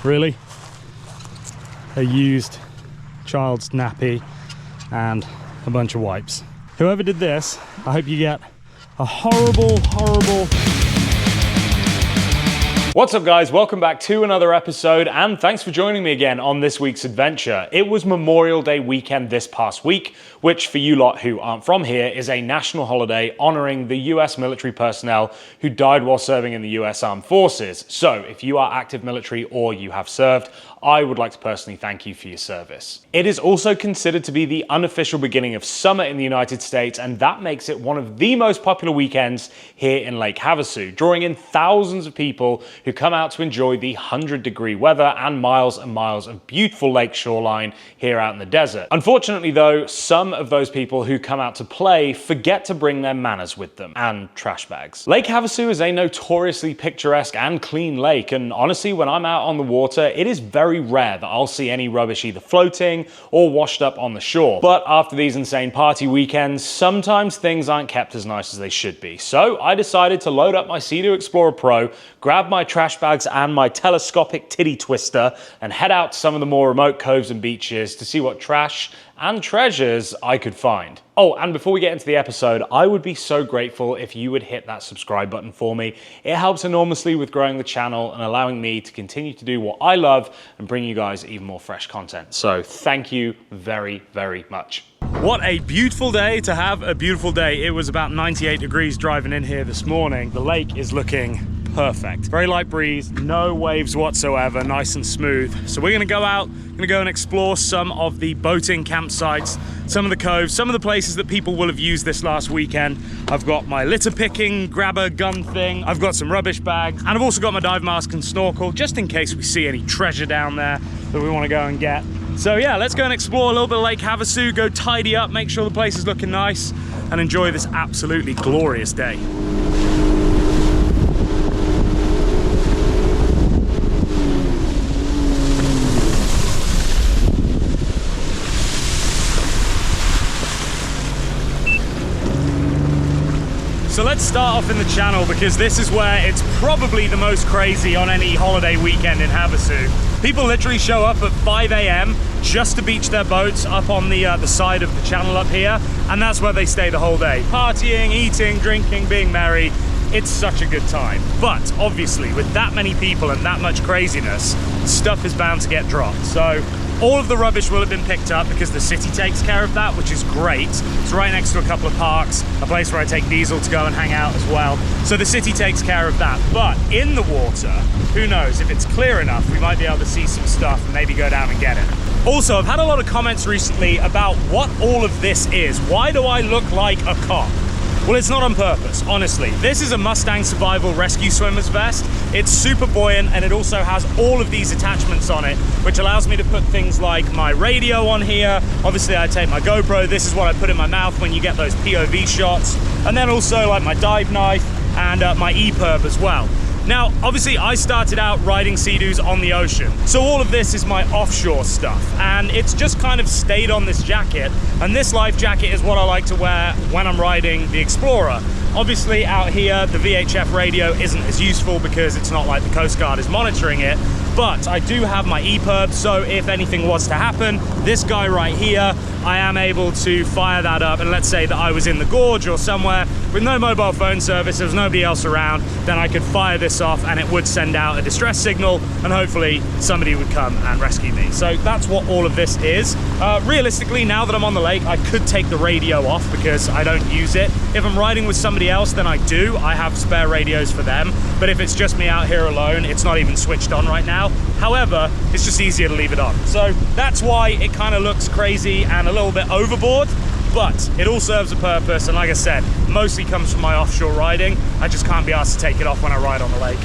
really. A used child's nappy and a bunch of wipes. Whoever did this, I hope you get a horrible, horrible... What's up guys, welcome back to another episode and thanks for joining me again on this week's adventure. It was Memorial Day weekend this past week, which for you lot who aren't from here is a national holiday honouring the US military personnel who died while serving in the US Armed Forces. So if you are active military or you have served, I would like to personally thank you for your service. It is also considered to be the unofficial beginning of summer in the United States, and that makes it one of the most popular weekends here in Lake Havasu, drawing in thousands of people who come out to enjoy the 100-degree weather and miles of beautiful lake shoreline here out in the desert. Unfortunately though, some of those people who come out to play forget to bring their manners with them, and trash bags. Lake Havasu is a notoriously picturesque and clean lake, and honestly, when I'm out on the water, it is very rare that I'll see any rubbish either floating or washed up on the shore. But after these insane party weekends, sometimes things aren't kept as nice as they should be. So I decided to load up my SeaDoo Explorer Pro, grab my trash bags and my telescopic titty twister, and head out to some of the more remote coves and beaches to see what trash and treasures I could find. Oh, and before we get into the episode, I would be so grateful if you would hit that subscribe button for me. It helps enormously with growing the channel and allowing me to continue to do what I love and bring you guys even more fresh content. So thank you very, very much. What a beautiful day to have a beautiful day. It was about 98 degrees driving in here this morning. The lake is looking perfect. Very light breeze, no waves whatsoever, nice and smooth. So we're gonna go out, gonna go and explore some of the boating campsites, some of the coves, some of the places that people will have used this last weekend. I've got my litter picking, grabber gun thing, I've got some rubbish bags, and I've also got my dive mask and snorkel, just in case we see any treasure down there that we wanna go and get. So yeah, let's go and explore a little bit of Lake Havasu, go tidy up, make sure the place is looking nice, and enjoy this absolutely glorious day. So let's start off in the channel because this is where it's probably the most crazy on any holiday weekend in Havasu. People literally show up at 5 a.m. just to beach their boats up on the side of the channel up here, and that's where they stay the whole day. Partying, eating, drinking, being merry. It's such a good time. But obviously with that many people and that much craziness, stuff is bound to get dropped. So all of the rubbish will have been picked up because the city takes care of that, which is great. It's right next to a couple of parks, a place where I take Diesel to go and hang out as well. So the city takes care of that. But in the water, who knows, if it's clear enough, we might be able to see some stuff and maybe go down and get it. Also, I've had a lot of comments recently about what all of this is. Why do I look like a cop? Well, it's not on purpose, honestly. This is a Mustang Survival Rescue Swimmer's vest. It's super buoyant and it also has all of these attachments on it, which allows me to put things like my radio on here. Obviously, I take my GoPro. This is what I put in my mouth when you get those POV shots. And then also like my dive knife and my EPIRB as well. Now, obviously, I started out riding SeaDoos on the ocean. So all of this is my offshore stuff, and it's just kind of stayed on this jacket. And this life jacket is what I like to wear when I'm riding the Explorer. Obviously, out here, the VHF radio isn't as useful because it's not like the Coast Guard is monitoring it. But I do have my EPIRB, so if anything was to happen, this guy right here, I am able to fire that up. And let's say that I was in the gorge or somewhere with no mobile phone service, there was nobody else around, then I could fire this off and it would send out a distress signal and hopefully somebody would come and rescue me. So that's what all of this is. Realistically, now that I'm on the lake, I could take the radio off because I don't use it. If I'm riding with somebody else, then I do. I have spare radios for them. But if it's just me out here alone, it's not even switched on right now. However, it's just easier to leave it on. So that's why it kind of looks crazy and a little bit overboard, but it all serves a purpose. And like I said, mostly comes from my offshore riding. I just can't be asked to take it off when I ride on the lake.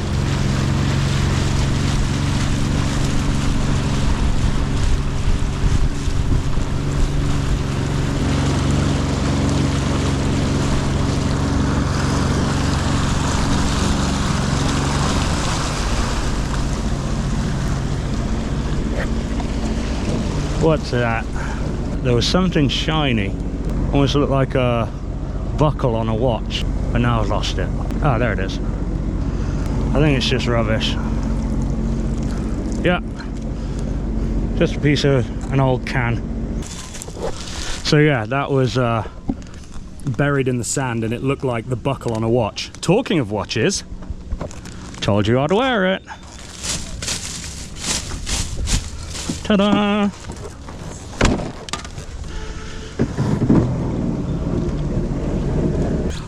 What's that? There was something shiny. Almost looked like a buckle on a watch, but now I've lost it. Ah, there it is. I think it's just rubbish. Yeah. Just a piece of an old can. So yeah, that was buried in the sand and it looked like the buckle on a watch. Talking of watches, told you I'd wear it. Ta-da!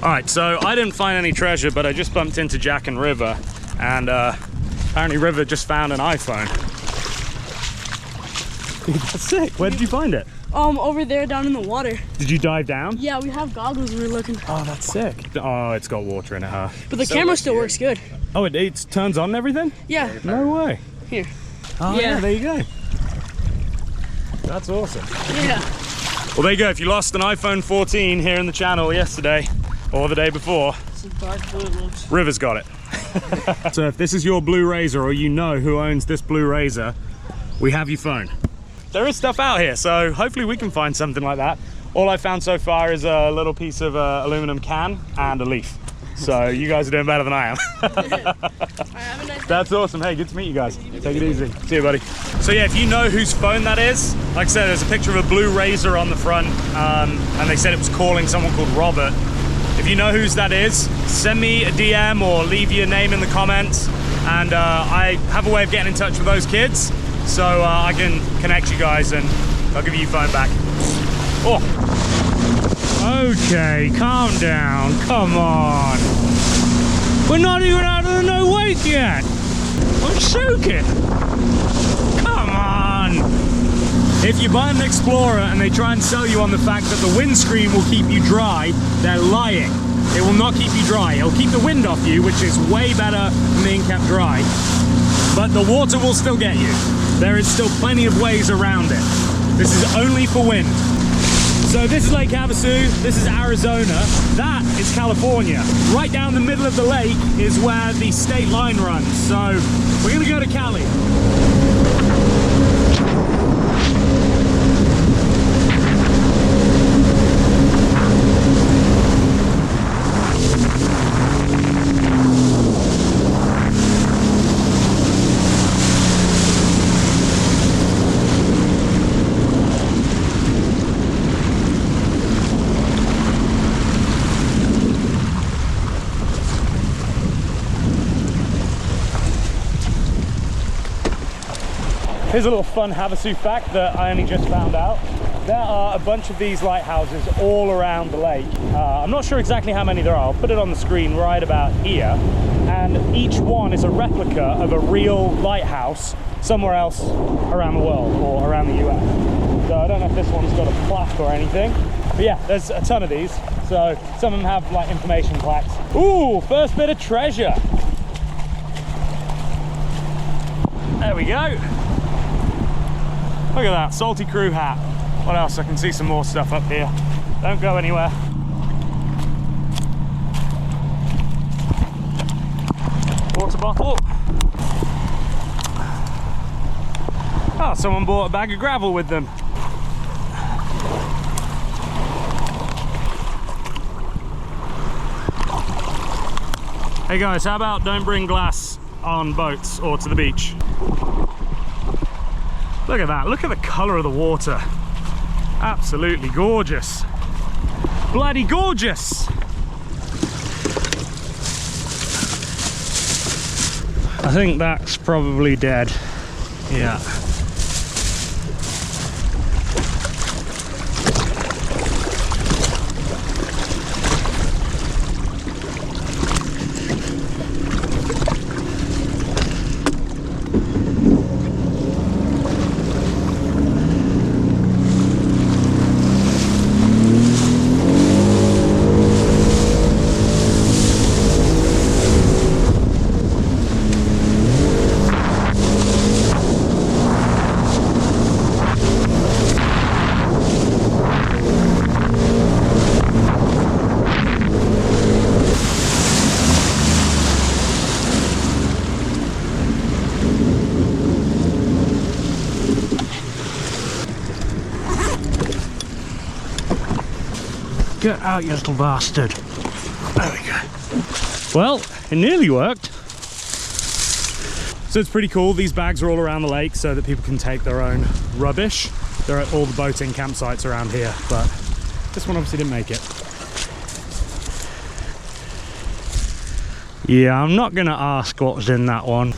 Alright, so I didn't find any treasure, but I just bumped into Jack and River, and apparently River just found an iPhone. Dude, that's sick. Where did you find it? Over there down in the water. Did you dive down? Yeah, we have goggles we were looking. Oh, that's sick. Oh, it's got water in it, huh? But the camera still works good. Oh, it turns on and everything? Yeah. No way. Here. Oh, yeah, there you go. That's awesome. Yeah. Well, there you go. If you lost an iPhone 14 here in the channel yesterday or the day before, It's a dark blue it looks. River's got it. So if this is your blue Razor, or you know who owns this blue Razor, we have your phone. There is stuff out here, so hopefully we can find something like that. All I've found so far is a little piece of aluminum can and a leaf. So you guys are doing better than I am. Have a nice day. That's awesome. Hey, good to meet you guys. Take it easy. See you, buddy. So yeah, if you know whose phone that is, like I said, there's a picture of a blue Razor on the front, and they said it was calling someone called Robert. If you know whose that is, send me a DM or leave your name in the comments, and I have a way of getting in touch with those kids, so I can connect you guys and I'll give you your phone back. Oh. Okay, calm down, come on. We're not even out of the no wake yet. I'm soaking. Come on. If you buy an Explorer and they try and sell you on the fact that the windscreen will keep you dry, they're lying. It will not keep you dry. It'll keep the wind off you, which is way better than being kept dry. But the water will still get you. There is still plenty of ways around it. This is only for wind. So this is Lake Havasu, this is Arizona, that is California. Right down the middle of the lake is where the state line runs. So we're gonna go to Cali. Here's a little fun Havasu fact that I only just found out. There are a bunch of these lighthouses all around the lake. I'm not sure exactly how many there are. I'll put it on the screen right about here. And each one is a replica of a real lighthouse somewhere else around the world or around the US. So I don't know if this one's got a plaque or anything. But yeah, there's a ton of these. So some of them have like information plaques. Ooh, first bit of treasure. There we go. Look at that, salty crew hat. What else? I can see some more stuff up here. Don't go anywhere. Water bottle. Oh, someone bought a bag of gravel with them. Hey guys, how about don't bring glass on boats or to the beach? Look at that, look at the colour of the water. Absolutely gorgeous. Bloody gorgeous. I think that's probably dead. Yeah. Get out, you little bastard. There we go. Well, it nearly worked. So it's pretty cool. These bags are all around the lake so that people can take their own rubbish. They're at all the boating campsites around here, but this one obviously didn't make it. Yeah, I'm not gonna ask what was in that one.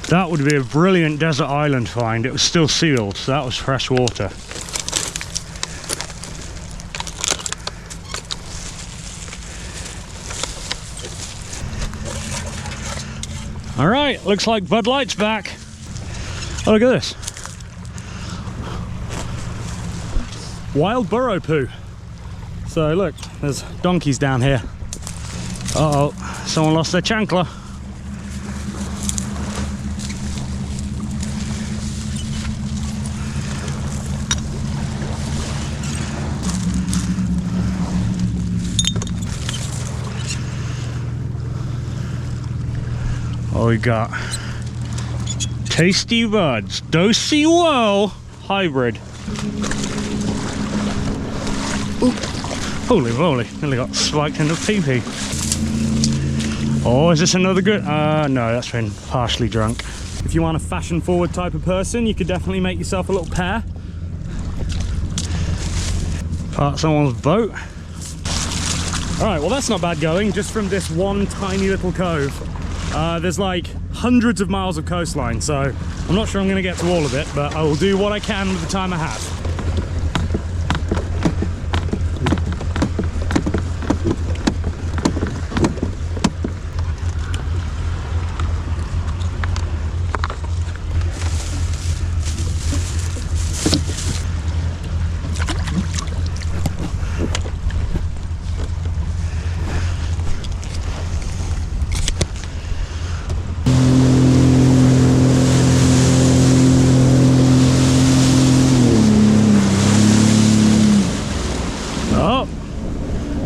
That would be a brilliant desert island find. It was still sealed, so that was fresh water. All right, looks like Bud Light's back. Oh, look at this. Wild burrow poo. So look, there's donkeys down here. Uh-oh, someone lost their chancla. Oh, we got Tasty Buds, Dosey Woe hybrid. Ooh. Holy moly, nearly got spiked in the pee-pee. Oh, is this another good? No, that's been partially drunk. If you want a fashion-forward type of person, you could definitely make yourself a little pair. Park someone's boat. All right, well that's not bad going, just from this one tiny little cove. There's like hundreds of miles of coastline, so I'm not sure I'm going to get to all of it, but I will do what I can with the time I have.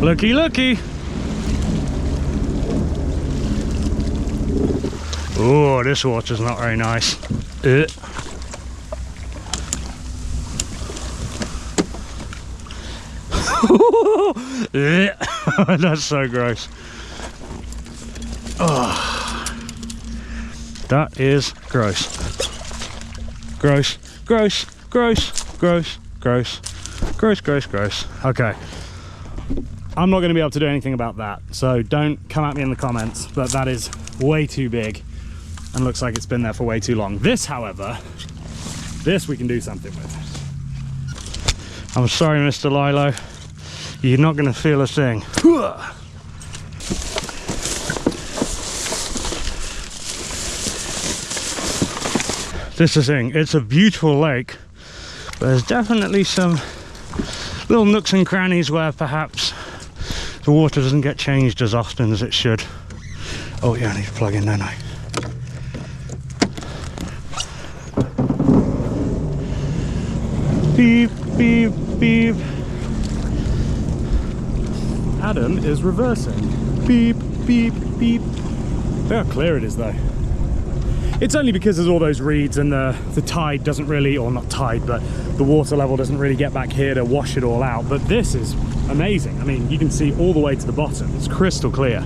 Looky, looky. Oh, this water's not very nice. That's so gross. Oh, that is gross. Gross, gross, gross, gross, gross, gross, gross, gross. Okay. I'm not going to be able to do anything about that, so don't come at me in the comments, but that is way too big and looks like it's been there for way too long. This, however, this we can do something with. I'm sorry, Mr. Lilo, you're not going to feel a thing. This is the thing, it's a beautiful lake, but there's definitely some little nooks and crannies where perhaps the water doesn't get changed as often as it should. Oh yeah, I need to plug in, don't I? Beep, beep, beep. Adam is reversing. Beep, beep, beep. Look how clear it is though. It's only because there's all those reeds and the tide doesn't really, or not tide, but the water level doesn't really get back here to wash it all out. But this is amazing. I mean, you can see all the way to the bottom. It's crystal clear.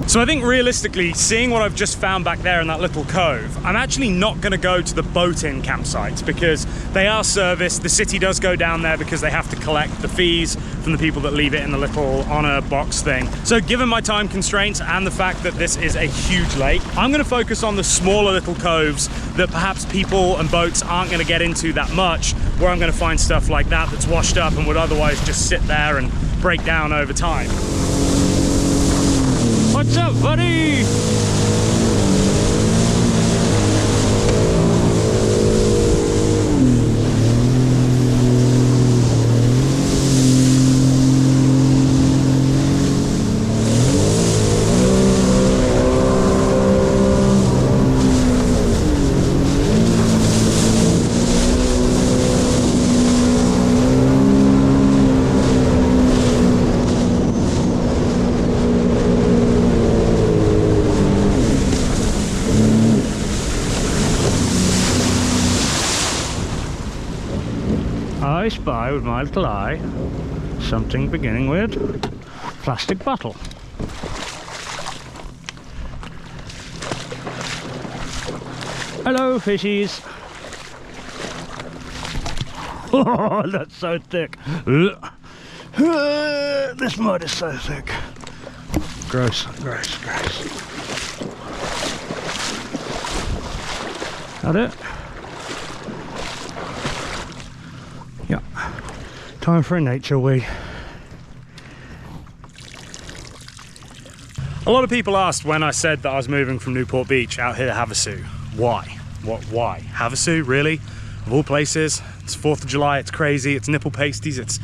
So I think realistically, seeing what I've just found back there in that little cove, I'm actually not going to go to the boat-in campsites because they are serviced. The city does go down there because they have to collect the fees from the people that leave it in the little honor box thing. So given my time constraints and the fact that this is a huge lake, I'm going to focus on the smaller little coves that perhaps people and boats aren't going to get into that much, where I'm going to find stuff like that that's washed up and would otherwise just sit there and break down over time. What's up, buddy? I spy with my little eye something beginning with plastic bottle. Hello, fishies. Oh, that's so thick. This mud is so thick. Gross, gross, gross. That it? Yeah. Time for a nature wee. A lot of people asked when I said that I was moving from Newport Beach out here to Havasu. Why? Why? Havasu, really? Of all places? It's 4th of July, it's crazy, it's nipple pasties, it's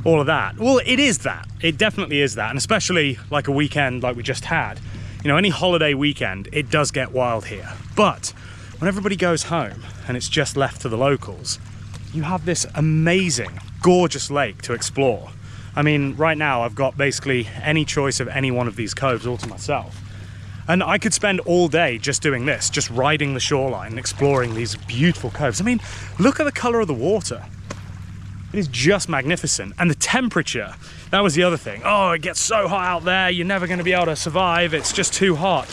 all of that. Well, it is that. It definitely is that. And especially like a weekend like we just had. You know, any holiday weekend, it does get wild here. But when everybody goes home and it's just left to the locals, you have this amazing, gorgeous lake to explore. I mean, right now I've got basically any choice of any one of these coves all to myself. And I could spend all day just doing this, just riding the shoreline and exploring these beautiful coves. I mean, look at the color of the water. It is just magnificent. And the temperature, that was the other thing. Oh, it gets so hot out there, you're never gonna be able to survive, it's just too hot.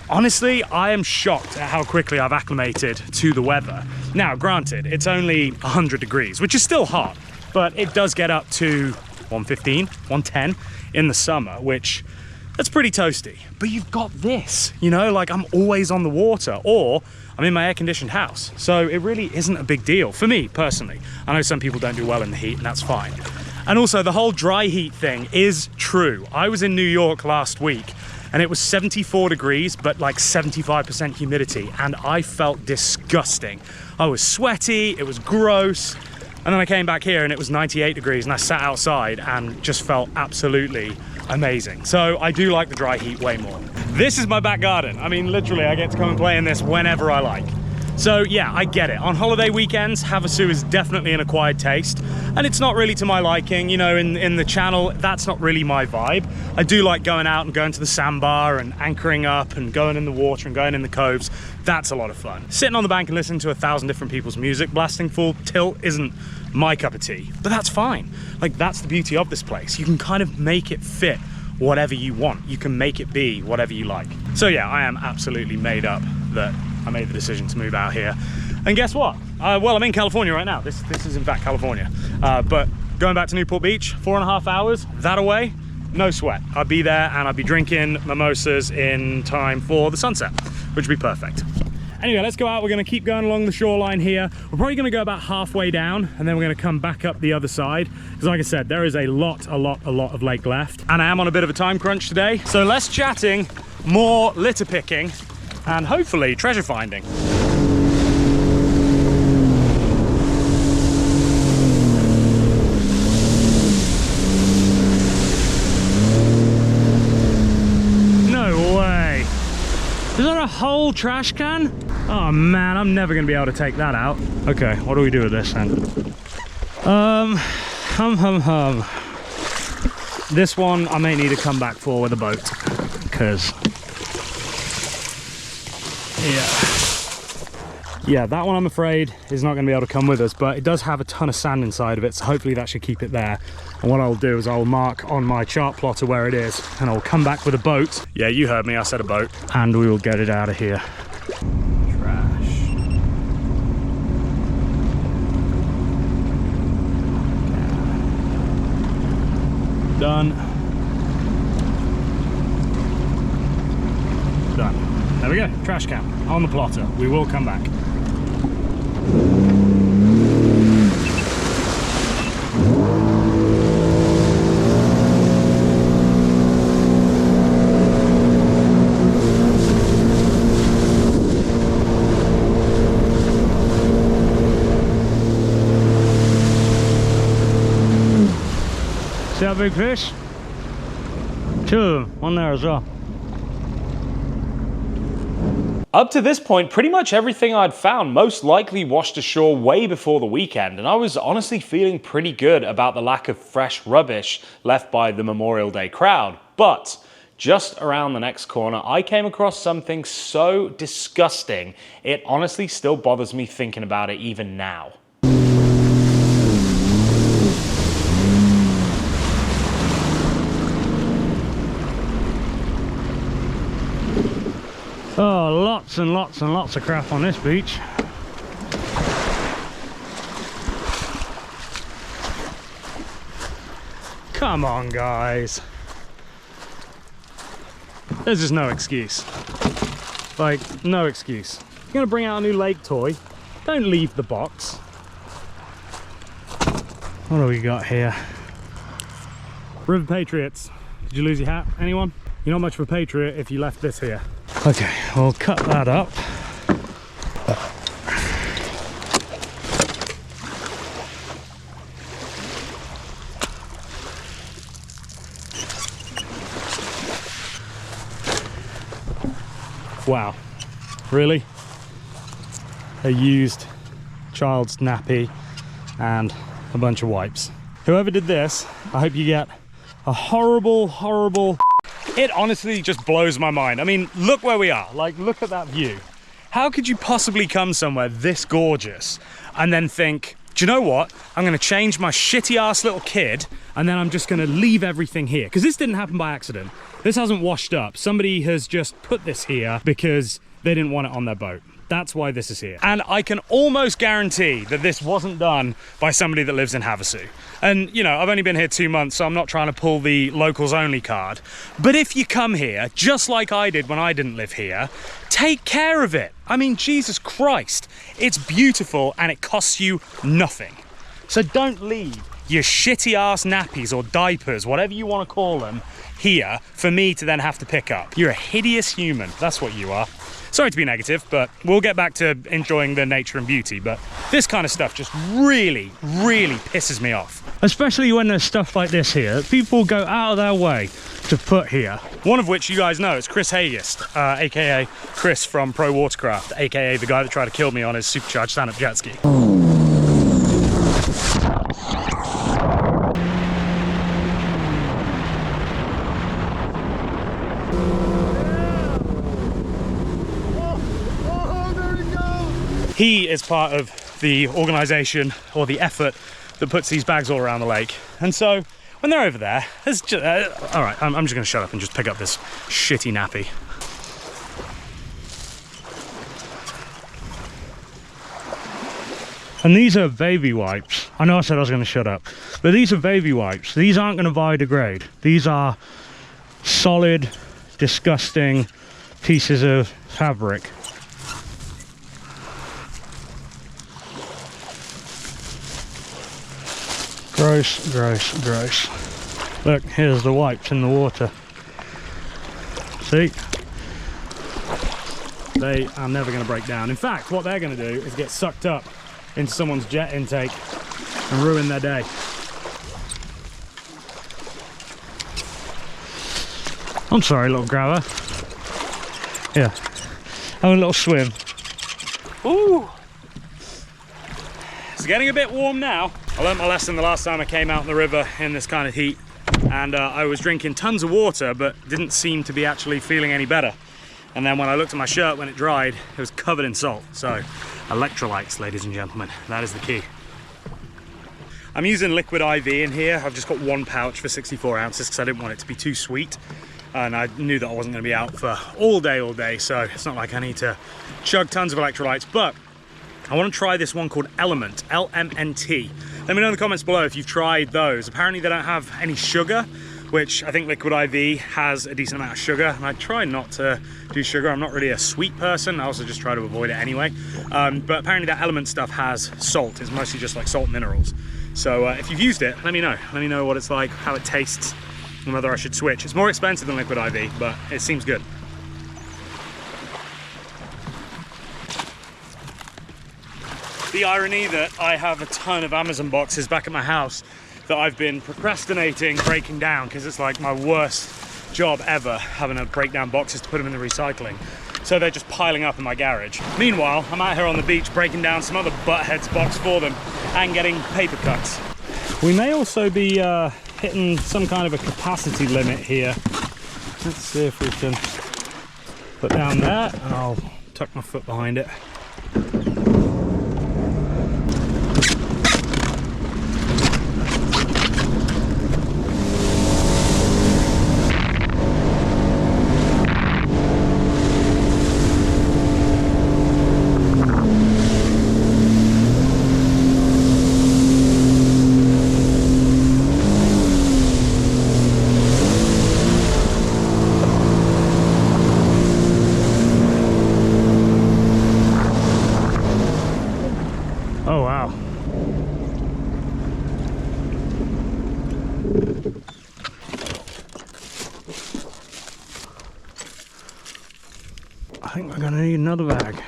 Honestly, I am shocked at how quickly I've acclimated to the weather. Now, granted, it's only 100 degrees, which is still hot, but it does get up to 115, 110 in the summer, which that's pretty toasty. But you've got this, you know, like I'm always on the water, or I'm in my air-conditioned house. So it really isn't a big deal for me personally. I know some people don't do well in the heat, and that's fine. And also the whole dry heat thing is true. I was in New York last week and it was 74 degrees, but like 75% humidity, and I felt disgusting. I was sweaty, it was gross. And then I came back here and it was 98 degrees and I sat outside and just felt absolutely amazing. So I do like the dry heat way more. This is my back garden. I mean, literally I get to come and play in this whenever I like. So yeah, I get it. On holiday weekends, Havasu is definitely an acquired taste, and it's not really to my liking. You know, in the channel, that's not really my vibe. I do like going out and going to the sandbar and anchoring up and going in the water and going in the coves. That's a lot of fun. Sitting on the bank and listening to 1,000 different people's music blasting full tilt isn't my cup of tea, but that's fine. Like, that's the beauty of this place. You can kind of make it fit whatever you want. You can make it be whatever you like. So yeah, I am absolutely made up that I made the decision to move out here. And guess what? Well, I'm in California right now. This is in fact California. But going back to Newport Beach, 4.5 hours, that away, no sweat. I'd be there and I'd be drinking mimosas in time for the sunset, which would be perfect. Anyway, let's go out. We're gonna keep going along the shoreline here. We're probably gonna go about halfway down and then we're gonna come back up the other side. Because like I said, there is a lot of lake left. And I am on a bit of a time crunch today. So less chatting, more litter picking, and hopefully treasure finding. No way. Is that a whole trash can? Oh man, I'm never gonna be able to take that out. Okay, what do we do with this then? This one I may need to come back for with a boat, because yeah, that one I'm afraid is not going to be able to come with us, but it does have a ton of sand inside of it, so hopefully that should keep it there. And what I'll do is I'll mark on my chart plotter where it is, and I'll come back with a boat. Yeah, you heard me, I said a boat. And we will get it out of here. Trash. Done. Done. There we go, trash can on the plotter. We will come back. See that big fish? 2 of them, one there as well. Up to this point, pretty much everything I'd found most likely washed ashore way before the weekend, and I was honestly feeling pretty good about the lack of fresh rubbish left by the Memorial Day crowd. But just around the next corner, I came across something so disgusting, it honestly still bothers me thinking about it even now. Oh, lots and lots and lots of crap on this beach. Come on, guys. There's just no excuse. Like, no excuse. You're gonna bring out a new lake toy, don't leave the box. What do we got here? River Patriots. Did you lose your hat? Anyone? You're not much of a patriot if you left this here. Okay, we'll cut that up. Wow, really? A used child's nappy and a bunch of wipes. Whoever did this, I hope you get a horrible, horrible... It honestly just blows my mind. I mean, look where we are. Like, look at that view. How could you possibly come somewhere this gorgeous and then think, do you know what? I'm gonna change my shitty ass little kid and then I'm just gonna leave everything here. Because this didn't happen by accident. This hasn't washed up. Somebody has just put this here because they didn't want it on their boat. That's why this is here. And I can almost guarantee that this wasn't done by somebody that lives in Havasu. And, you know, I've only been here 2 months, so I'm not trying to pull the locals only card. But if you come here, just like I did when I didn't live here, take care of it. I mean, Jesus Christ, it's beautiful and it costs you nothing. So don't leave your shitty ass nappies or diapers, whatever you want to call them, here for me to then have to pick up. You're a hideous human. That's what you are. Sorry to be negative, but we'll get back to enjoying the nature and beauty. But this kind of stuff just really, really pisses me off. Especially when there's stuff like this here. People go out of their way to put here. One of which you guys know is Chris Hagist, aka Chris from Pro Watercraft, aka the guy that tried to kill me on his supercharged stand-up jet ski. He is part of the organisation or the effort that puts these bags all around the lake. And so when they're over there, it's just, all right, I'm just going to shut up and just pick up this shitty nappy. And these are baby wipes. I know I said I was going to shut up, but these are baby wipes. These aren't going to biodegrade. These are solid, disgusting pieces of fabric. Gross, gross, gross. Look, here's the wipes in the water. See? They are never going to break down. In fact, what they're going to do is get sucked up into someone's jet intake and ruin their day. I'm sorry, little grabber. Yeah, have a little swim. Ooh! It's getting a bit warm now. I learned my lesson the last time I came out in the river in this kind of heat, and I was drinking tons of water but didn't seem to be actually feeling any better. And then when I looked at my shirt when it dried, it was covered in salt. So electrolytes, ladies and gentlemen, that is the key. I'm using liquid IV in here. I've just got one pouch for 64 ounces because I didn't want it to be too sweet, and I knew that I wasn't going to be out for all day, so it's not like I need to chug tons of electrolytes. But I want to try this one called Element, LMNT. Let me know in the comments below if you've tried those. Apparently they don't have any sugar, which I think Liquid IV has a decent amount of sugar, and I try not to do sugar. I'm not really a sweet person. I also just try to avoid it anyway. But apparently that Element stuff has salt. It's mostly just like salt minerals. So if you've used it, let me know. Let me know what it's like, how it tastes, and whether I should switch. It's more expensive than Liquid IV, but it seems good. The irony that I have a ton of Amazon boxes back at my house that I've been procrastinating breaking down because it's like my worst job ever, having to break down boxes to put them in the recycling. So they're just piling up in my garage. Meanwhile, I'm out here on the beach breaking down some other butthead's box for them and getting paper cuts. We may also be hitting some kind of a capacity limit here. Let's see if we can put down there, and I'll tuck my foot behind it. Oh wow. I think we're gonna need another bag.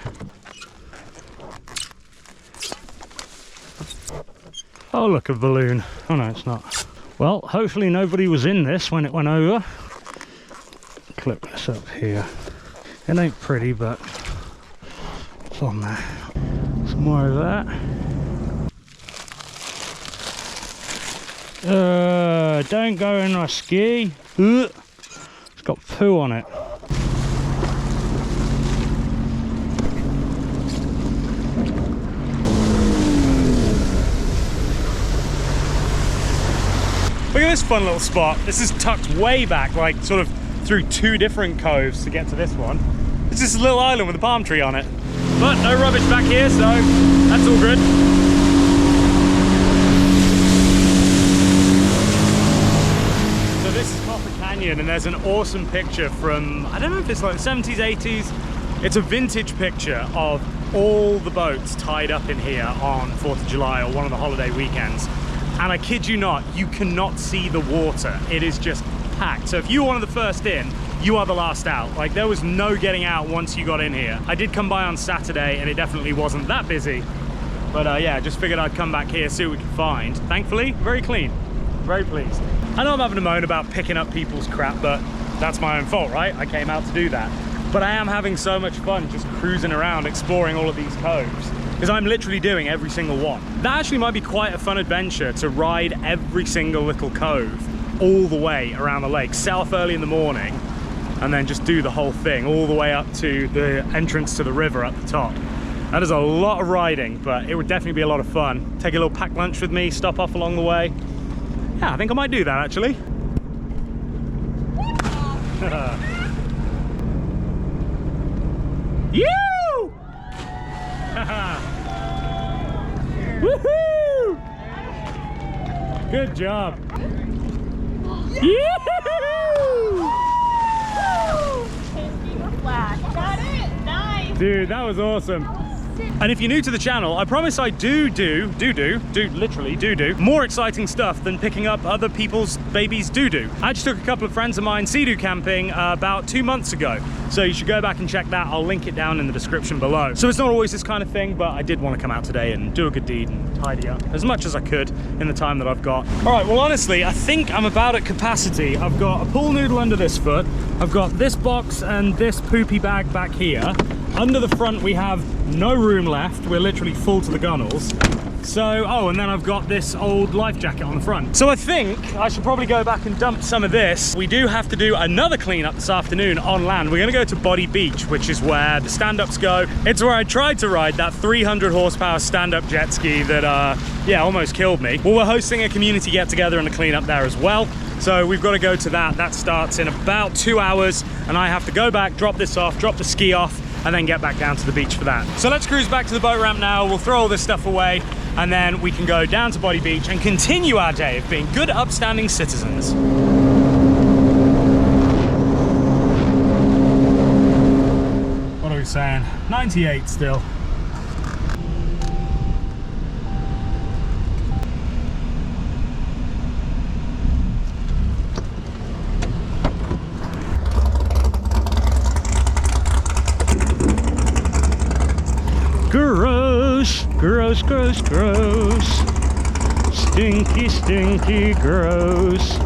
Oh look, a balloon. Oh no, it's not. Well, hopefully nobody was in this when it went over. Clip this up here. It ain't pretty, but it's on there. Some more of that. Don't go in my ski. Ugh. It's got poo on it. Look at this fun little spot. This is tucked way back, like sort of through two different coves to get to this one. It's just a little island with a palm tree on it. But no rubbish back here, so that's all good. So this is Copper Canyon, and there's an awesome picture from, I don't know if it's like the 70s, 80s. It's a vintage picture of all the boats tied up in here on 4th of July or one of the holiday weekends. And I kid you not, you cannot see the water. It is just packed. So if you were one of the first in, you are the last out. Like, there was no getting out once you got in here. I did come by on Saturday and it definitely wasn't that busy. But yeah, just figured I'd come back here, see what we could find. Thankfully, very clean. Very pleased. I know I'm having a moan about picking up people's crap, but that's my own fault, right? I came out to do that. But I am having so much fun just cruising around, exploring all of these coves, because I'm literally doing every single one. That actually might be quite a fun adventure, to ride every single little cove all the way around the lake, set off early in the morning, and then just do the whole thing all the way up to the entrance to the river at the top. That is a lot of riding, but it would definitely be a lot of fun. Take a little packed lunch with me, stop off along the way. Yeah, I think I might do that actually. You! Woohoo! Good job. Got it. Nice. Dude, that was awesome. And if you're new to the channel, I promise I do more exciting stuff than picking up other people's babies' doo-doo. I just took a couple of friends of mine SeaDoo camping about 2 months ago. So you should go back and check that. I'll link it down in the description below. So it's not always this kind of thing, but I did want to come out today and do a good deed and tidy up as much as I could in the time that I've got. All right, well, honestly, I think I'm about at capacity. I've got a pool noodle under this foot. I've got this box and this poopy bag back here. Under the front, we have no room left. We're literally full to the gunnels. So, oh, and then I've got this old life jacket on the front. So I think I should probably go back and dump some of this. We do have to do another cleanup this afternoon on land. We're gonna go to Blvd Beach, which is where the stand-ups go. It's where I tried to ride that 300 horsepower stand-up jet ski that, yeah, almost killed me. Well, we're hosting a community get-together and a cleanup there as well. So we've got to go to that. That starts in about 2 hours, and I have to go back, drop this off, drop the ski off, and then get back down to the beach for that. So let's cruise back to the boat ramp now. We'll throw all this stuff away, and then we can go down to Blvd Beach and continue our day of being good, upstanding citizens. What are we saying? 98 still. Gross, gross, gross, gross. Stinky, stinky, gross.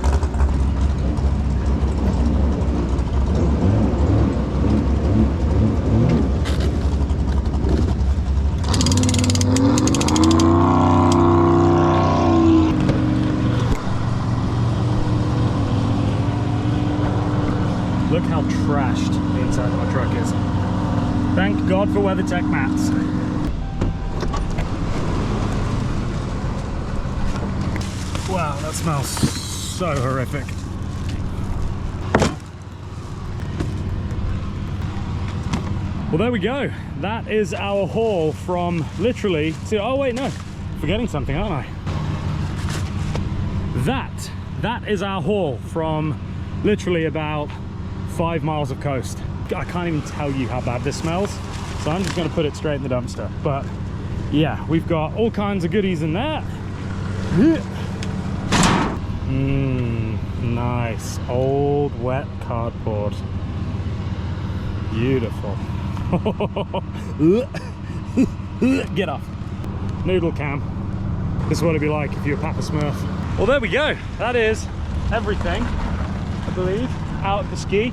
Look how trashed the inside of my truck is. Thank God for WeatherTech mats. Wow, that smells so horrific. Well, there we go. That is our haul from literally to, oh wait, no, forgetting something, aren't I? That is our haul from literally about 5 miles of coast. I can't even tell you how bad this smells, so I'm just going to put it straight in the dumpster. But Yeah, we've got all kinds of goodies in there. Nice old wet cardboard. Beautiful. Get off. Noodle cam. This is what it'd be like if you were Papa Smurf. Well, there we go. That is everything, I believe, out of the ski.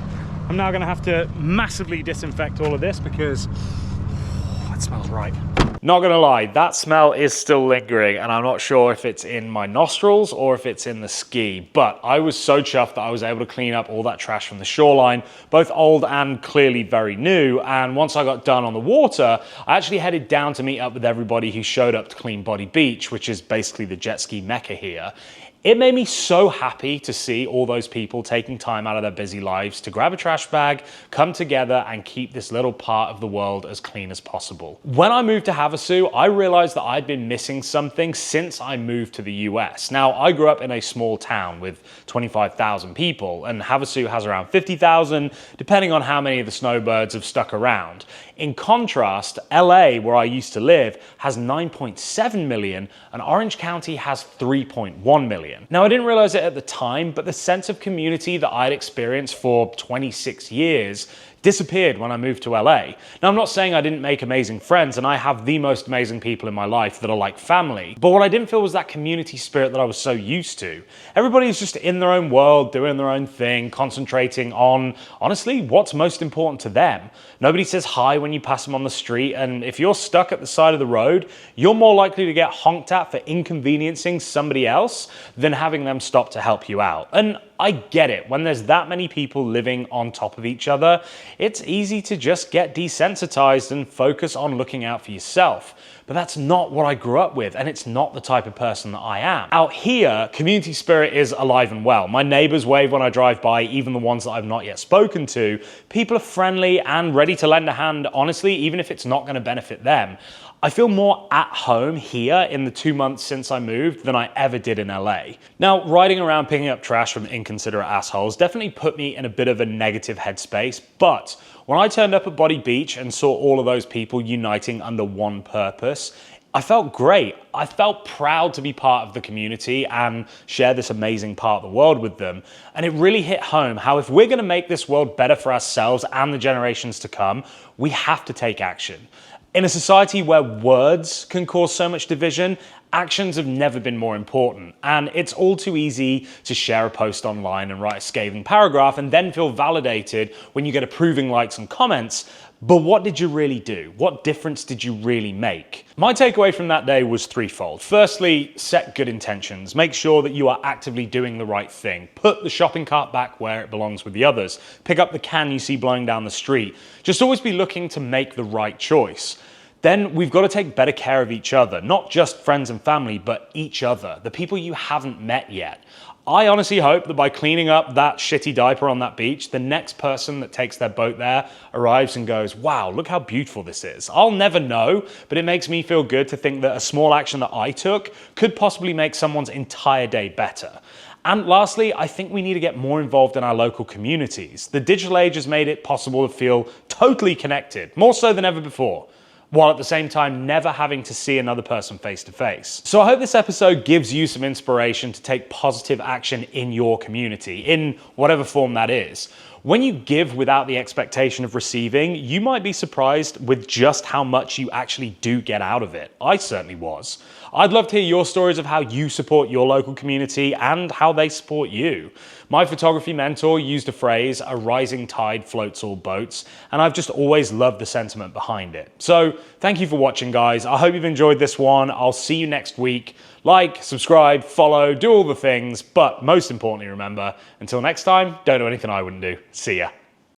I'm now gonna have to massively disinfect all of this because it smells right. Not gonna lie, that smell is still lingering, and I'm not sure if it's in my nostrils or if it's in the ski, but I was so chuffed that I was able to clean up all that trash from the shoreline, both old and clearly very new. And once I got done on the water, I actually headed down to meet up with everybody who showed up to Clean Body Beach, which is basically the jet ski mecca here. It made me so happy to see all those people taking time out of their busy lives to grab a trash bag, come together and keep this little part of the world as clean as possible. When I moved to Havasu, I realized that I'd been missing something since I moved to the US. Now, I grew up in a small town with 25,000 people, and Havasu has around 50,000, depending on how many of the snowbirds have stuck around. In contrast, LA, where I used to live, has 9.7 million, and Orange County has 3.1 million. Now, I didn't realize it at the time, but the sense of community that I'd experienced for 26 years disappeared when I moved to LA. Now, I'm not saying I didn't make amazing friends, and I have the most amazing people in my life that are like family, but what I didn't feel was that community spirit that I was so used to. Everybody's just in their own world, doing their own thing, concentrating on, honestly, what's most important to them. Nobody says hi when you pass them on the street, and if you're stuck at the side of the road, you're more likely to get honked at for inconveniencing somebody else than having them stop to help you out. And I get it, when there's that many people living on top of each other, it's easy to just get desensitized and focus on looking out for yourself. But that's not what I grew up with, and it's not the type of person that I am. Out here, community spirit is alive and well. My neighbors wave when I drive by, even the ones that I've not yet spoken to. People are friendly and ready to lend a hand, honestly, even if it's not going to benefit them. I feel more at home here in the 2 months since I moved than I ever did in LA. Now, riding around picking up trash from inconsiderate assholes definitely put me in a bit of a negative headspace, but when I turned up at Body Beach and saw all of those people uniting under one purpose, I felt great. I felt proud to be part of the community and share this amazing part of the world with them. And it really hit home how if we're going to make this world better for ourselves and the generations to come, we have to take action. In a society where words can cause so much division, actions have never been more important. And it's all too easy to share a post online and write a scathing paragraph and then feel validated when you get approving likes and comments. But what did you really do? What difference did you really make? My takeaway from that day was threefold. Firstly, set good intentions. Make sure that you are actively doing the right thing. Put the shopping cart back where it belongs with the others. Pick up the can you see blowing down the street. Just always be looking to make the right choice. Then we've got to take better care of each other, not just friends and family, but each other, the people you haven't met yet. I honestly hope that by cleaning up that shitty diaper on that beach, the next person that takes their boat there arrives and goes, wow, look how beautiful this is. I'll never know, but it makes me feel good to think that a small action that I took could possibly make someone's entire day better. And lastly, I think we need to get more involved in our local communities. The digital age has made it possible to feel totally connected, more so than ever before, while at the same time never having to see another person face to face. So I hope this episode gives you some inspiration to take positive action in your community, in whatever form that is. When you give without the expectation of receiving, you might be surprised with just how much you actually do get out of it. I certainly was. I'd love to hear your stories of how you support your local community and how they support you. My photography mentor used a phrase, a rising tide floats all boats, and I've just always loved the sentiment behind it. So thank you for watching, guys. I hope you've enjoyed this one. I'll see you next week. Like, subscribe, follow, do all the things, but most importantly, remember, until next time, don't do anything I wouldn't do. See ya.